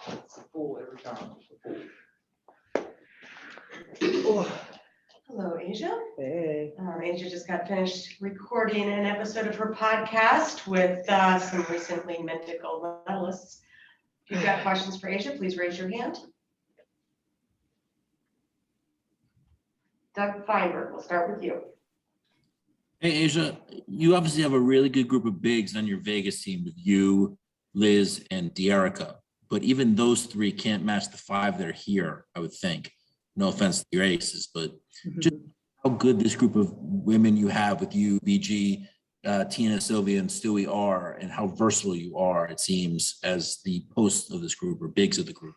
It's full every time. Hello, Asia. Hey. Asia just got finished recording an episode of her podcast with some recently minted gold medalists. If you've got questions for Asia, please raise your hand. Doug Feinberg, we'll start with you. Hey, Asia, you obviously have a really good group of bigs on your Vegas team with you, Liz, and Dearica. But even those three can't match the five that are here, I would think. No offense to your aces, but just how good this group of women you have with you, BG, Tina, Sylvia, and Stewie are, and how versatile you are, it seems, as the hosts of this group or bigs of the group.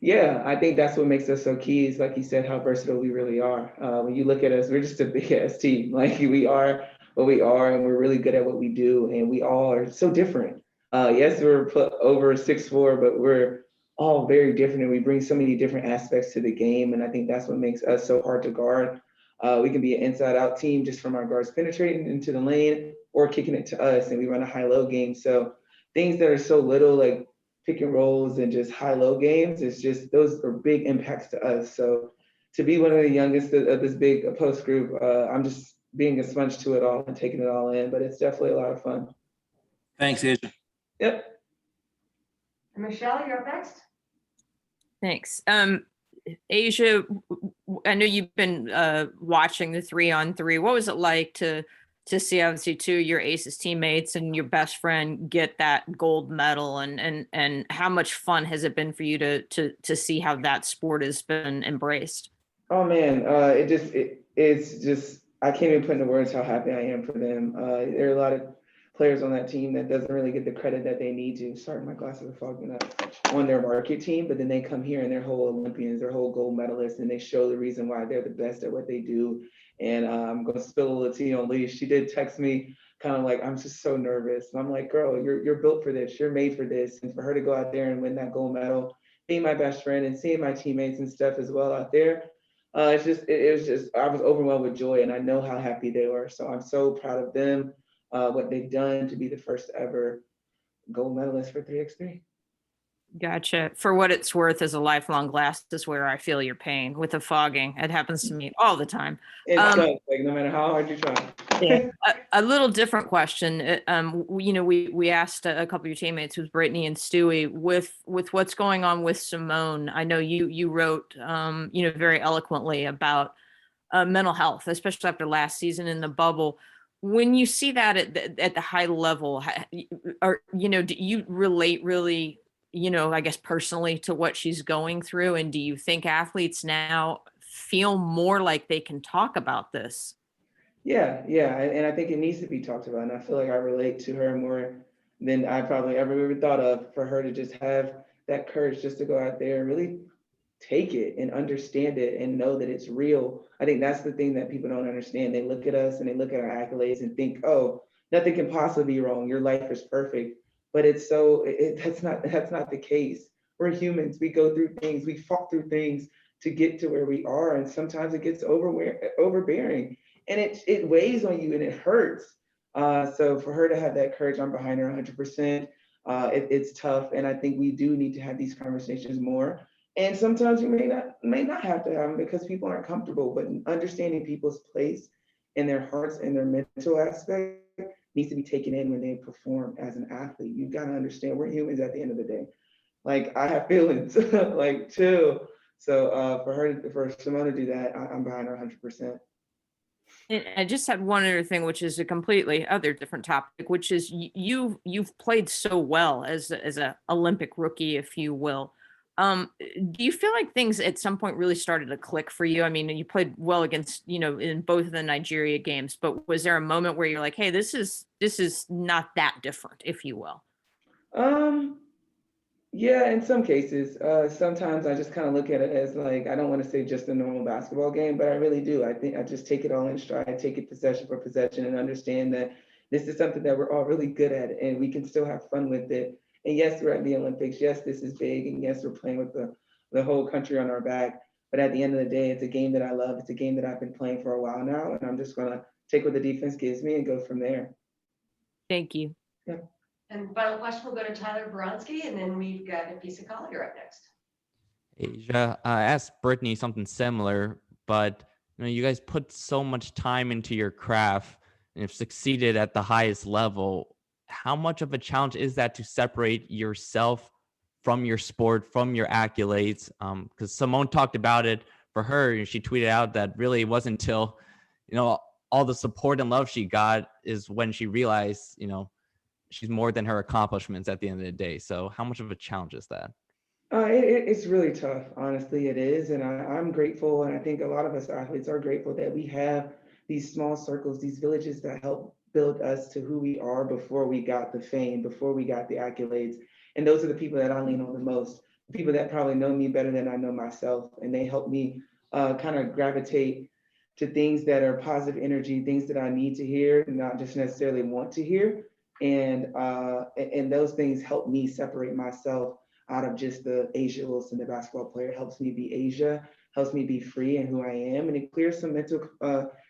Yeah, I think that's what makes us so key is, like you said, how versatile we really are. When you look at us, we're just a big ass team. Like we are what we are, and we're really good at what we do, and we all are so different. Yes, we're put over 6'4", but we're all very different, and we bring so many different aspects to the game, and I think that's what makes us so hard to guard. We can be an inside-out team just from our guards penetrating into the lane or kicking it to us, and we run a high-low game. So things that are so little, like pick and rolls and just high-low games, it's just those are big impacts to us. So to be one of the youngest of this big post group, I'm just being a sponge to it all and taking it all in, but it's definitely a lot of fun. Thanks, Asia. Yep. And Michelle, you're up next. Thanks. Asia, I know you've been watching the 3-on-3. What was it like to see obviously two of your aces teammates and your best friend get that gold medal, and how much fun has it been for you to see how that sport has been embraced? Oh man, it's just I can't even put into words how happy I am for them. There are a lot of players on that team that doesn't really get the credit that they need to. Sorry, my glasses are fogging up. On their market team, but then they come here and they're whole Olympians, they're whole gold medalists, and they show the reason why they're the best at what they do. And I'm gonna spill a little tea on Lee. She did text me kind of like, I'm just so nervous. And I'm like, girl, you're built for this, you're made for this. And for her to go out there and win that gold medal, being my best friend and seeing my teammates and stuff as well out there, it was just I was overwhelmed with joy, and I know how happy they were. So I'm so proud of them, what they've done to be the first ever gold medalist for 3x3. Gotcha. For what it's worth, as a lifelong glasses wearer, I feel your pain with the fogging. It happens to me all the time. It does, like no matter how hard you try. Yeah. A little different question. We asked a couple of your teammates, with Brittany and Stewie, with what's going on with Simone. I know you wrote, very eloquently about mental health, especially after last season in the bubble. When you see that at the high level, do you relate really, I guess personally, to what she's going through? And do you think athletes now feel more like they can talk about this? Yeah, and I think it needs to be talked about. And I feel like I relate to her more than I probably ever thought of, for her to just have that courage just to go out there and really take it and understand it and know that it's real. I think that's the thing that people don't understand. They look at us and they look at our accolades and think, oh, nothing can possibly be wrong. Your life is perfect. But that's not the case. We're humans. We go through things. We fought through things to get to where we are. And sometimes it gets overbearing. And it weighs on you and it hurts. So for her to have that courage, I'm behind her 100%. It's tough, and I think we do need to have these conversations more. And sometimes you may not have to have them because people aren't comfortable. But understanding people's place in their hearts and their mental aspect needs to be taken in when they perform as an athlete. You've got to understand we're humans at the end of the day. Like I have feelings, like chill. So for Simone to do that, I'm behind her 100%. And I just had one other thing, which is a completely other different topic, which is you've played so well as a Olympic rookie, if you will. Do you feel like things at some point really started to click for you? I mean, you played well against, in both of the Nigeria games, but was there a moment where you're like, hey, this is not that different, if you will? Yeah, in some cases. Sometimes I just kind of look at it as like, I don't want to say just a normal basketball game, but I really do. I think I just take it all in stride, take it possession for possession, and understand that this is something that we're all really good at, and we can still have fun with it. And yes, we're at the Olympics. Yes, this is big. And yes, we're playing with the whole country on our back. But at the end of the day, it's a game that I love. It's a game that I've been playing for a while now. And I'm just going to take what the defense gives me and go from there. Thank you. Yeah. And final question will go to Tyler Bronski, and then we've got Nafisa Collier up next. Asia, I asked Brittany something similar, but you guys put so much time into your craft and have succeeded at the highest level. How much of a challenge is that to separate yourself from your sport, from your accolades? Because Simone talked about it for her, and she tweeted out that really it wasn't until, all the support and love she got is when she realized, she's more than her accomplishments at the end of the day. So how much of a challenge is that? It's really tough, honestly, it is. And I'm grateful, and I think a lot of us athletes are grateful that we have these small circles, these villages that help build us to who we are before we got the fame, before we got the accolades. And those are the people that I lean on the most, people that probably know me better than I know myself. And they help me kind of gravitate to things that are positive energy, things that I need to hear, and not just necessarily want to hear. And those things help me separate myself out of just the Asia Wilson, the basketball player. It helps me be Asia, helps me be free in who I am, and it clears some mental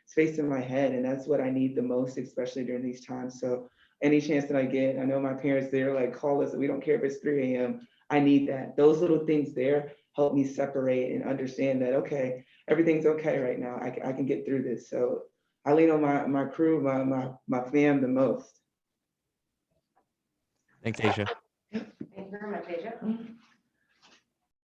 space in my head. And that's what I need the most, especially during these times. So any chance that I get, I know my parents, they're like, call us, we don't care if it's 3 a.m. I need that. Those little things there help me separate and understand that, okay, everything's okay right now. I can get through this. So I lean on my crew, my fam the most. Thanks, Asia. Thank you very much, Asia.